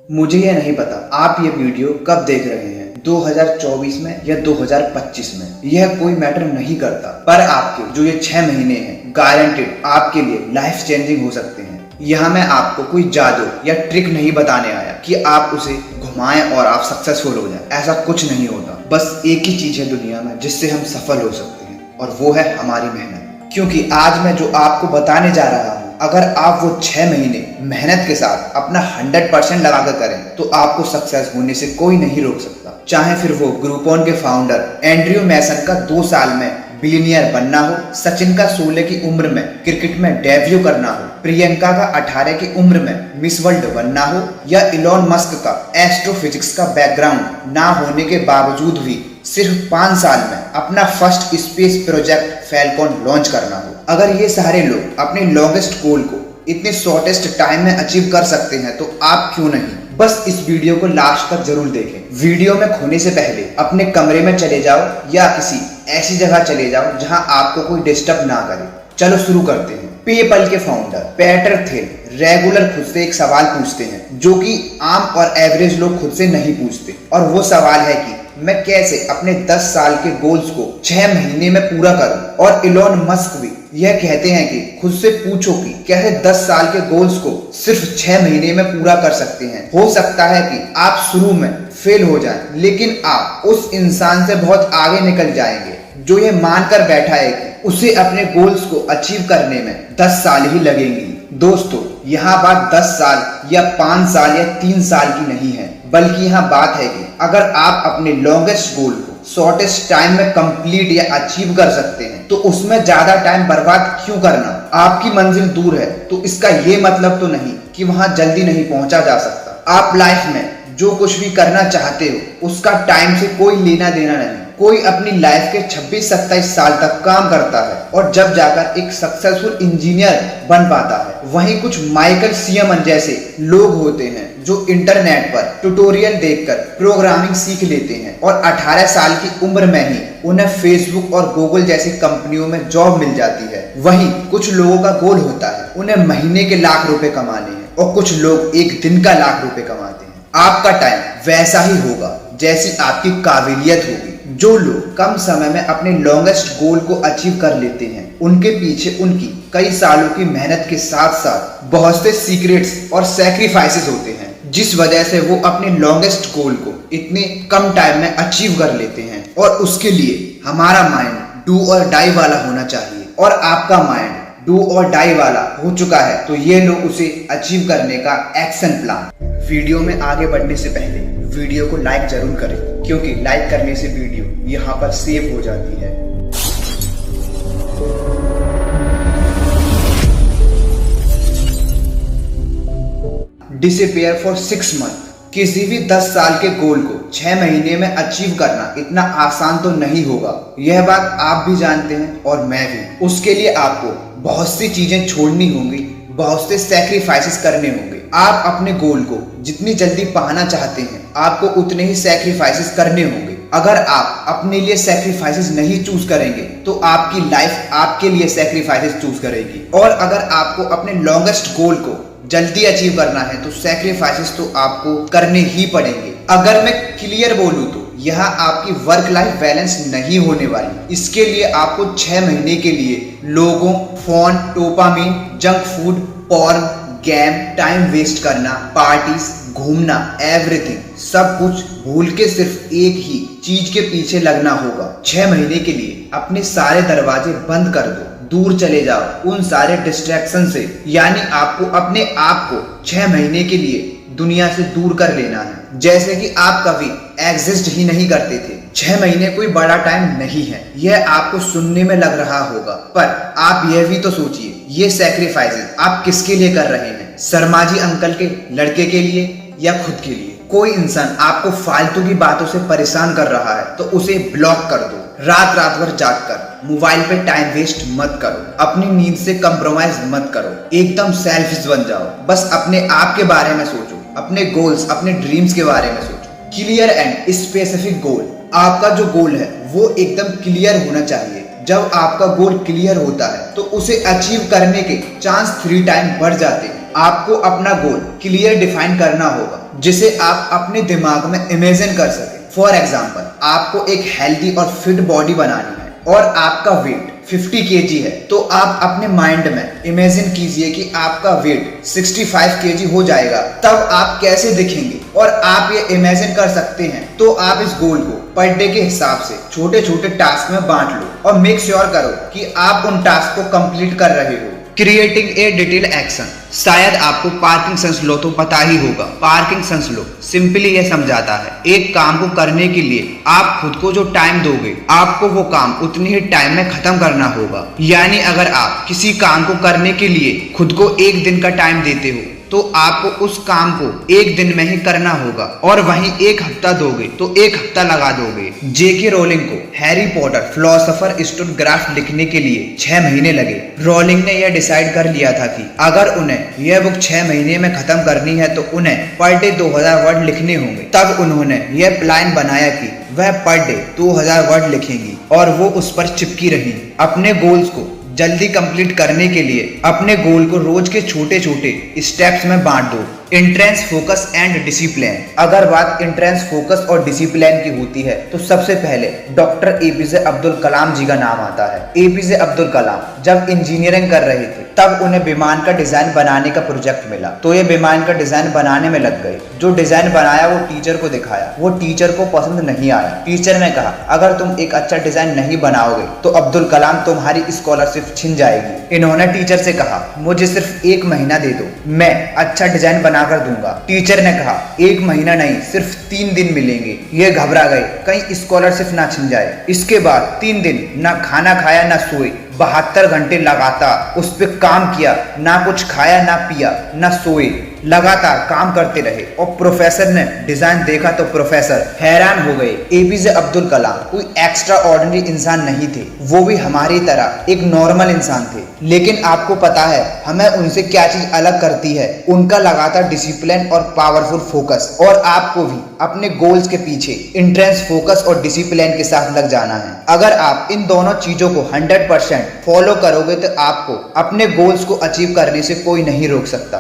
मुझे ये नहीं पता आप ये वीडियो कब देख रहे हैं, 2024 में या 2025 में, यह कोई मैटर नहीं करता। पर आपके जो ये 6 महीने हैं गारंटेड आपके लिए लाइफ चेंजिंग हो सकते हैं। यहाँ मैं आपको कोई जादू या ट्रिक नहीं बताने आया कि आप उसे घुमाएं और आप सक्सेसफुल हो जाएं। ऐसा कुछ नहीं होता। बस एक ही चीज है दुनिया में जिससे हम सफल हो सकते हैं और वो है हमारी मेहनत। क्योंकि आज मैं जो आपको बताने जा रहा हूँ, अगर आप वो 6 महीने मेहनत के साथ अपना 100% लगाकर करें तो आपको सक्सेस होने से कोई नहीं रोक सकता। चाहे फिर वो ग्रुपोन के फाउंडर एंड्रयू मैसन का 2 साल में बिलियनियर बनना हो, सचिन का 16 की उम्र में क्रिकेट में डेब्यू करना हो, प्रियंका का 18 की उम्र में मिस वर्ल्ड बनना हो, या इलॉन मस्क का एस्ट्रोफिजिक्स का बैकग्राउंड ना होने के बावजूद भी सिर्फ 5 साल में अपना first space project Falcon launch करना हो। अगर ये सारे लोग अपने लॉन्गेस्ट गोल को इतने शॉर्टेस्ट टाइम में अचीव कर सकते हैं तो आप क्यों नहीं। बस इस वीडियो को लास्ट तक जरूर देखें। वीडियो में खोने से पहले अपने कमरे में चले जाओ या किसी ऐसी जगह चले जाओ जहां आपको कोई डिस्टर्ब ना करे। चलो शुरू करते हैं। पेपल के फाउंडर पीटर थिल रेगुलर खुद से एक सवाल पूछते हैं जो कि आम और एवरेज लोग खुद से नहीं पूछते, और वो सवाल है कि मैं कैसे अपने 10 साल के गोल्स को 6 महीने में पूरा करूं। और इलॉन मस्क भी यह कहते हैं कि खुद से पूछो कि कैसे 10 साल के गोल्स को सिर्फ 6 महीने में पूरा कर सकते हैं। हो सकता है कि आप शुरू में फेल हो जाएं, लेकिन आप उस इंसान से बहुत आगे निकल जाएंगे जो ये मानकर बैठा है कि उसे अपने गोल्स को अचीव करने में 10 साल ही लगेंगी। दोस्तों, यहाँ बात 10 साल या 5 साल या 3 साल की नहीं है, बल्कि यहाँ बात है कि अगर आप अपने लॉन्गेस्ट गोल को शॉर्टेस्ट टाइम में कंप्लीट या अचीव कर सकते हैं तो उसमें ज्यादा टाइम बर्बाद क्यों करना। आपकी मंजिल दूर है तो इसका ये मतलब तो नहीं कि वहां जल्दी नहीं पहुंचा जा सकता। आप लाइफ में जो कुछ भी करना चाहते हो उसका टाइम से कोई लेना देना नहीं। कोई अपनी लाइफ के 26-27 साल तक काम करता है और जब जाकर एक सक्सेसफुल इंजीनियर बन पाता है। वहीं कुछ माइकल सियमन जैसे लोग होते हैं जो इंटरनेट पर ट्यूटोरियल देखकर प्रोग्रामिंग सीख लेते हैं और 18 साल की उम्र में ही उन्हें फेसबुक और गूगल जैसी कंपनियों में जॉब मिल जाती है। वहीं कुछ लोगों का गोल होता है उन्हें महीने के लाख रुपए कमाने हैं और कुछ लोग एक दिन का लाख रुपए कमाते हैं। आपका टाइम वैसा ही होगा जैसी आपकी काबिलियत होगी। जो लोग कम समय में अपने लॉन्गेस्ट गोल को अचीव कर लेते हैं उनके पीछे उनकी कई सालों की मेहनत के साथ साथ बहुत से सीक्रेट्स और सैक्रिफाइसेस होते हैं, जिस वजह से वो अपने लॉन्गेस्ट गोल को इतने कम टाइम में अचीव कर लेते हैं। और उसके लिए हमारा माइंड डू और डाई वाला होना चाहिए, और आपका माइंड डू और डाई वाला हो चुका है तो ये लो उसे अचीव करने का एक्शन प्लान। वीडियो में आगे बढ़ने से पहले वीडियो को लाइक जरूर करें, क्योंकि लाइक करने से वीडियो यहाँ पर सेव हो जाती है। Disappear for 6 month. किसी भी 10 साल के गोल को 6 महीने में अचीव करना इतना आसान तो नहीं होगा। यह बात आप भी जानते हैं और मैं भी। उसके लिए आपको बहुत सी चीजें छोड़नी होंगी, बहुत से सैक्रिफाइसेस करने होंगे। आप अपने गोल को जितनी जल्दी पाना चाहते हैं आपको उतने ही सैक्रिफाइसेस करने होंगे। अगर आप अपने लिए सैक्रिफाइसेस नहीं चूज करेंगे तो आपकी लाइफ आपके लिए सैक्रिफाइसेस चूज करेगी। और अगर आपको अपने लॉन्गेस्ट गोल को जल्दी अचीव करना है तो सैक्रिफाइसेस तो आपको करने ही पड़ेंगे। अगर मैं क्लियर बोलूं तो यहाँ आपकी वर्क लाइफ बैलेंस नहीं होने वाली। इसके लिए आपको 6 महीने के लिए लोगों, phone, dopamine, junk food, porn, game, time waste करना, पार्टीज, घूमना, एवरीथिंग सब कुछ भूल के सिर्फ एक ही चीज के पीछे लगना होगा। 6 महीने के लिए अपने सारे दरवाजे बंद कर दो, दूर चले जाओ उन सारे डिस्ट्रैक्शन से। यानी आपको अपने आप को 6 महीने के लिए दुनिया से दूर कर लेना है, जैसे कि आप कभी एग्जिस्ट ही नहीं करते थे। 6 महीने कोई बड़ा टाइम नहीं है, यह आपको सुनने में लग रहा होगा, पर आप यह भी तो सोचिए ये सैक्रिफाइसेस आप किसके लिए कर रहे हैं। शर्मा जी अंकल के लड़के के लिए या खुद के लिए। कोई इंसान आपको फालतू की बातों से परेशान कर रहा है तो उसे ब्लॉक कर दो। रात रात भर जागकर मोबाइल पे टाइम वेस्ट मत करो, अपनी नींद से कंप्रोमाइज मत करो, एकदम सेल्फिश बन जाओ। बस अपने आप के बारे में सोचो, अपने गोल्स, अपने ड्रीम्स के बारे में सोचो। Clear and specific goal. आपका जो गोल है वो एकदम क्लियर होना चाहिए। जब आपका गोल क्लियर होता है तो उसे अचीव करने के चांस 3 टाइम बढ़ जाते हैं। आपको अपना गोल क्लियर डिफाइन करना होगा। जिसे आप अपने दिमाग में इमेजिन कर सकें। फॉर एग्जाम्पल, आपको एक हेल्दी और फिट बॉडी बनानी है और आपका वेट 50 kg है, तो आप अपने माइंड में इमेजिन कीजिए कि आपका वेट 65 kg हो जाएगा, तब आप कैसे दिखेंगे। और आप ये इमेजिन कर सकते हैं तो आप इस गोल को पर डे के हिसाब से छोटे छोटे टास्क में बांट लो और मेक श्योर करो कि आप उन टास्क को कंप्लीट कर रहे हो। Creating a detail action. शायद आपको पार्किंसंस लॉ तो पता ही होगा। पार्किंसंस लॉ सिंपली यह समझाता है, एक काम को करने के लिए आप खुद को जो टाइम दोगे, आपको वो काम उतनी ही टाइम में खत्म करना होगा। यानी अगर आप किसी काम को करने के लिए खुद को 1 दिन का टाइम देते हो, तो आपको उस काम को 1 दिन में ही करना होगा। और वहीं 1 हफ्ता दोगे तो 1 हफ्ता लगा दोगे। जेके रोलिंग को Harry Potter philosopher stone graph लिखने के लिए 6 महीने लगे। रोलिंग ने यह डिसाइड कर लिया था कि अगर उन्हें यह बुक 6 महीने में खत्म करनी है तो उन्हें पर डे 2000 वर्ड लिखने होंगे। तब उन्होंने यह प्लान बनाया कि वह पर डे 2000 वर्ड लिखेंगी और वो उस पर चिपकी रही। अपने गोल्स को जल्दी कंप्लीट करने के लिए अपने गोल को रोज के छोटे छोटे स्टेप्स में बांट दो। Entrance focus and discipline. अगर बात इंट्रेंस फोकस और डिसिप्लिन की होती है तो सबसे पहले डॉक्टर एपीजे अब्दुल कलाम जी का नाम आता है। एपीजे अब्दुल कलाम जब इंजीनियरिंग कर रहे थे तब उन्हें विमान का डिजाइन बनाने का प्रोजेक्ट मिला, तो ये विमान का डिजाइन बनाने में लग गए। जो डिजाइन बनाया वो टीचर को दिखाया, वो टीचर को पसंद नहीं आया। टीचर ने कहा, अगर तुम एक अच्छा डिजाइन नहीं बनाओगे तो अब्दुल कलाम तुम्हारी स्कॉलरशिप छिन जाएगी। इन्होंने टीचर से कहा, मुझे सिर्फ 1 महीना दे दो, मैं अच्छा डिजाइन बनाकर दूंगा। टीचर ने कहा, 1 महीना नहीं, सिर्फ 3 दिन मिलेंगे। ये घबरा गए कहीं स्कॉलरशिप ना छिन जाए। इसके बाद 3 दिन ना खाना खाया ना सोए, 72 घंटे लगातार उस पर काम किया, ना कुछ खाया ना पिया ना सोए, लगातार काम करते रहे। और प्रोफेसर ने डिजाइन देखा तो प्रोफेसर हैरान हो गए। एपीजे अब्दुल कलाम कोई एक्स्ट्रा ऑर्डिनरी इंसान नहीं थे, वो भी हमारी तरह एक नॉर्मल इंसान थे। लेकिन आपको पता है हमें उनसे क्या चीज अलग करती है? उनका लगातार डिसिप्लिन और पावरफुल फोकस। और आपको भी अपने गोल्स के पीछे इंट्रेंस फोकस और डिसिप्लिन के साथ लग जाना है। अगर आप इन दोनों चीजों को 100% फॉलो करोगे तो आपको अपने गोल्स को अचीव करने से कोई नहीं रोक सकता।